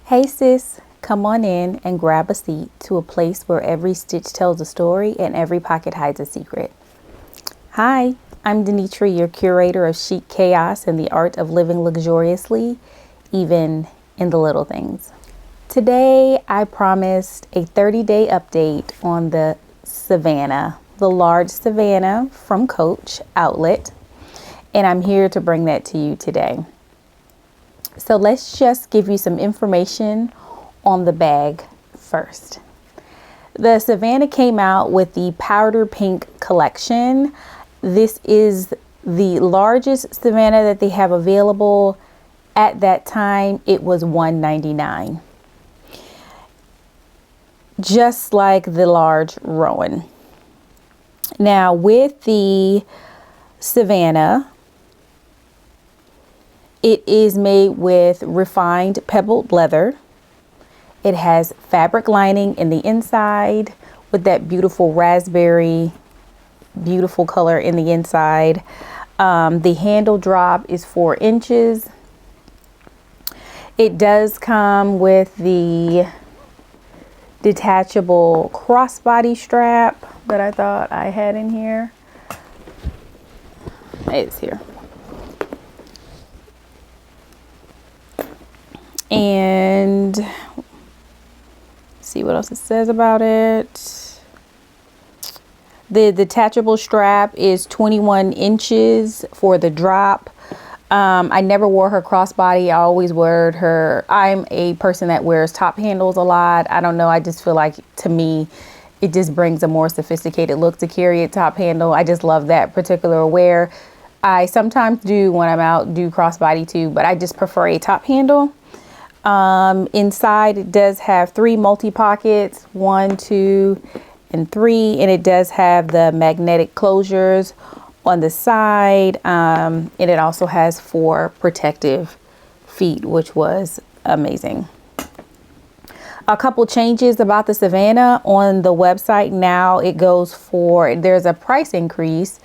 Hey sis, come on in and grab a seat to a place where every stitch tells a story and every pocket hides a secret. Hi, I'm Denitra, your curator of chic chaos and the art of living luxuriously, even in the little things. Today, I promised a 30-day update on the Savannah, the large Savannah from Coach outlet, and I'm here to bring that to you today. So let's just give you some information on the bag first. The Savannah came out with the powder pink collection. This is the largest Savannah that they have available. At that time, it was $199. Just like the large Rowan. Now with the Savannah, it is made with refined pebbled leather. It has fabric lining in the inside with that beautiful raspberry, beautiful color in the inside. The handle drop is 4 inches. It does come with the detachable crossbody strap that I thought I had in here. It's here. And see what else it says about it. The detachable strap is 21 inches for the drop. I never wore her crossbody. I always wore her. I'm a person that wears top handles a lot. I don't know. I just feel like, to me, it just brings a more sophisticated look to carry a top handle. I just love that particular wear. I sometimes do, when I'm out, do crossbody too, but I just prefer a top handle. Inside it does have 3 multi pockets, 1, 2, and 3, and it does have the magnetic closures on the side, and it also has 4 protective feet, which was amazing. A couple changes about the Savannah on the website. Now it goes for, there's a price increase.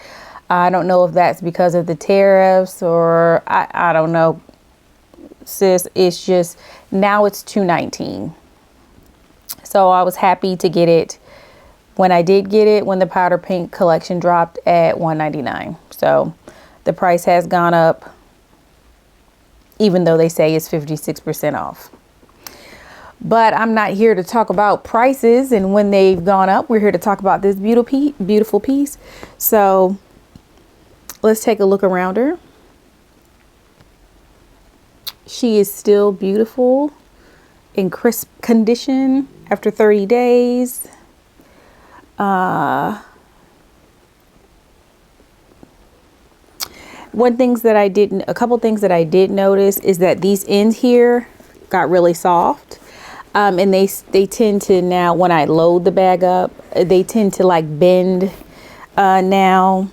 I don't know if that's because of the tariffs or I don't know, sis. It's just, now it's $219. So I was happy to get it when I did get it, when the powder pink collection dropped at $199. So the price has gone up, even though they say it's 56% off. But I'm not here to talk about prices and when they've gone up. We're here to talk about this beautiful piece. So let's take a look around her. She is still beautiful in crisp condition after 30 days. A couple things that I did notice is that these ends here got really soft. And they tend to, now when I load the bag up, they tend to like bend now.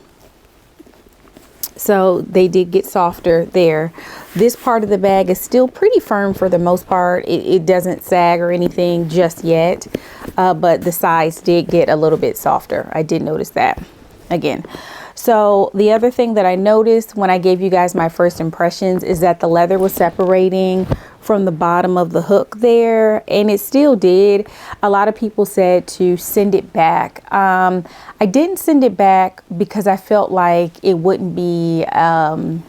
So they did get softer there. This part of the bag is still pretty firm for the most part. It doesn't sag or anything just yet, but the sides did get a little bit softer. I did notice that again. So the other thing that I noticed when I gave you guys my first impressions is that the leather was separating from the bottom of the hook there, and it still did. A lot of people said to send it back. I didn't send it back because I felt like it wouldn't be a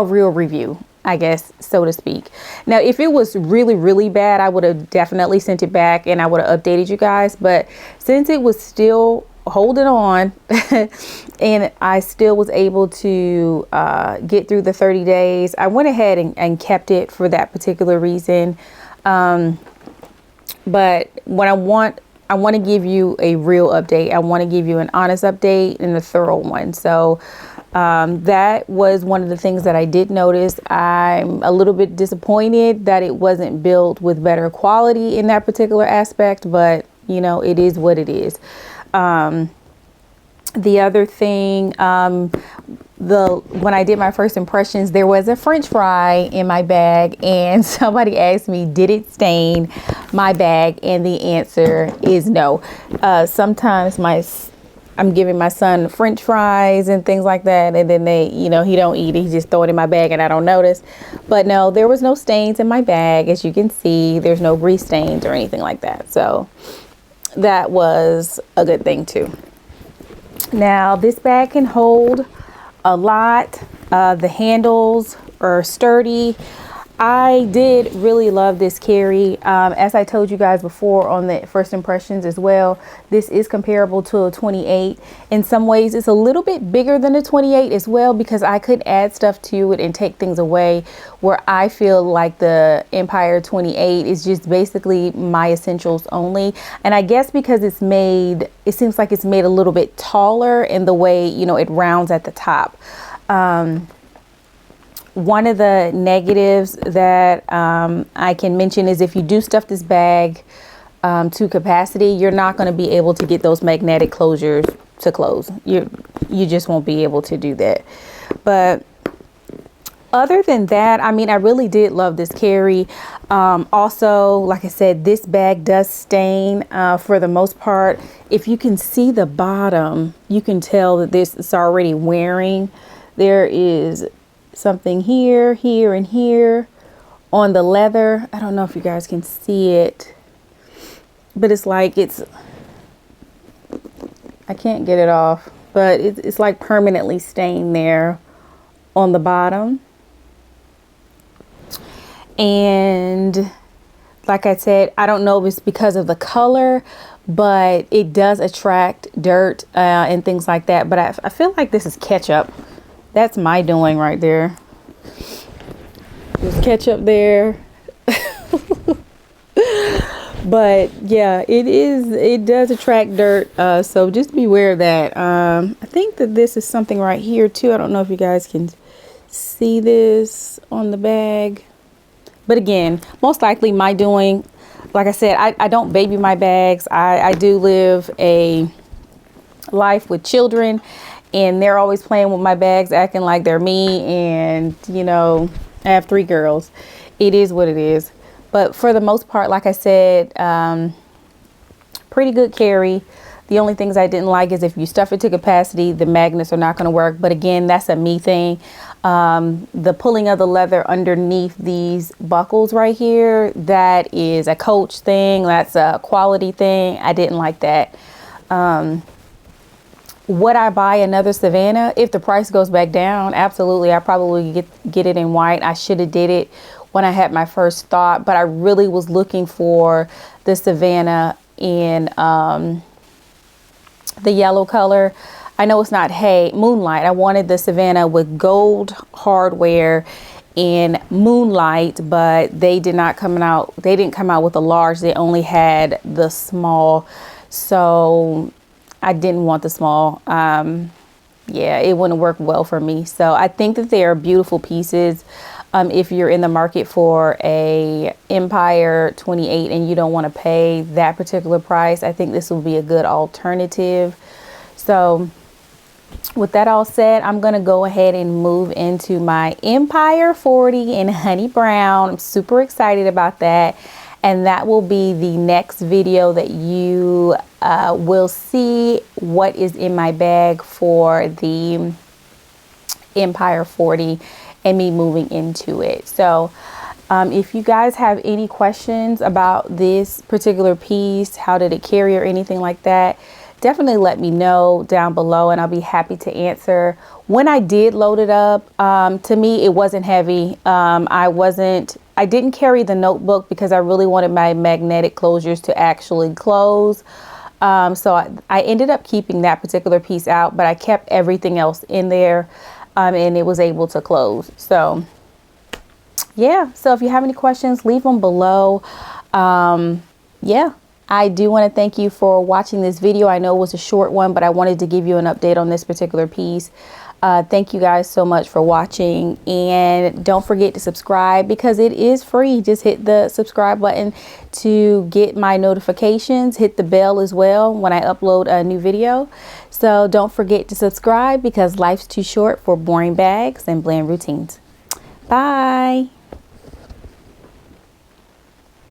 real review, I guess, so to speak. Now, if it was really, really bad, I would have definitely sent it back and I would have updated you guys. But since it was still holding on and I still was able to get through the 30 days, I went ahead and kept it for that particular reason. But what I want to give you a real update. I want to give you an honest update and a thorough one. So that was one of the things that I did notice. I'm a little bit disappointed that it wasn't built with better quality in that particular aspect, but you know, it is what it is. The other thing, when I did my first impressions, there was a French fry in my bag, and somebody asked me, did it stain my bag? And the answer is no. Sometimes my I'm giving my son French fries and things like that, and then they, you know, he don't eat it, he just throw it in my bag and I don't notice. But no, there was no stains in my bag. As you can see, there's no grease stains or anything like that, so that was a good thing too. Now this bag can hold a lot. The handles are sturdy. I did really love this carry. As I told you guys before on the first impressions as well, this is comparable to a 28. In some ways, it's a little bit bigger than a 28 as well, because I could add stuff to it and take things away, where I feel like the Empire 28 is just basically my essentials only. And I guess because it's made, it seems like it's made a little bit taller in the way, you know, it rounds at the top. One of the negatives that I can mention is if you do stuff this bag to capacity, you're not going to be able to get those magnetic closures to close. You just won't be able to do that. But other than that, I mean, I really did love this carry. Also, like I said, this bag does stain for the most part. If you can see the bottom, you can tell that this is already wearing. There is something here, here, and here on the leather. I don't know if you guys can see it, but it's like I can't get it off, but it's like permanently stained there on the bottom. And like I said, I don't know if it's because of the color, but it does attract dirt and things like that. But I feel like this is ketchup. That's my doing right there. There's ketchup there. But yeah, it does attract dirt. So just beware of that. I think that this is something right here too. I don't know if you guys can see this on the bag. But again, most likely my doing. Like I said, I don't baby my bags. I do live a life with children, and they're always playing with my bags, acting like they're me. And, you know, I have 3 girls. It is what it is. But for the most part, like I said, pretty good carry. The only things I didn't like is if you stuff it to capacity, the magnets are not going to work. But again, that's a me thing. The pulling of the leather underneath these buckles right here, that is a Coach thing. That's a quality thing. I didn't like that. Would I buy another Savannah if the price goes back down? Absolutely. I probably get it in white. I should have did it when I had my first thought, but I really was looking for the Savannah in the yellow color. I know it's not Moonlight. I wanted the Savannah with gold hardware in Moonlight, but they did not come out. They didn't come out with a large. They only had the small. So I didn't want the small. Yeah, it wouldn't work well for me. So I think that they are beautiful pieces. If you're in the market for a Empire 28 and you don't want to pay that particular price, I think this will be a good alternative. So with that all said, I'm going to go ahead and move into my Empire 40 in honey brown. I'm super excited about that. And that will be the next video that you will see what is in my bag for the Empire 40 and me moving into it. So if you guys have any questions about this particular piece, how did it carry or anything like that, definitely let me know down below and I'll be happy to answer. When I did load it up, to me, it wasn't heavy. I didn't carry the notebook because I really wanted my magnetic closures to actually close. So I ended up keeping that particular piece out, but I kept everything else in there. And it was able to close. So yeah, so if you have any questions, leave them below. Yeah, I do want to thank you for watching this video. I know it was a short one, but I wanted to give you an update on this particular piece. Thank you guys so much for watching, and don't forget to subscribe because it is free. Just hit the subscribe button to get my notifications. Hit the bell as well when I upload a new video. So don't forget to subscribe because life's too short for boring bags and bland routines. Bye.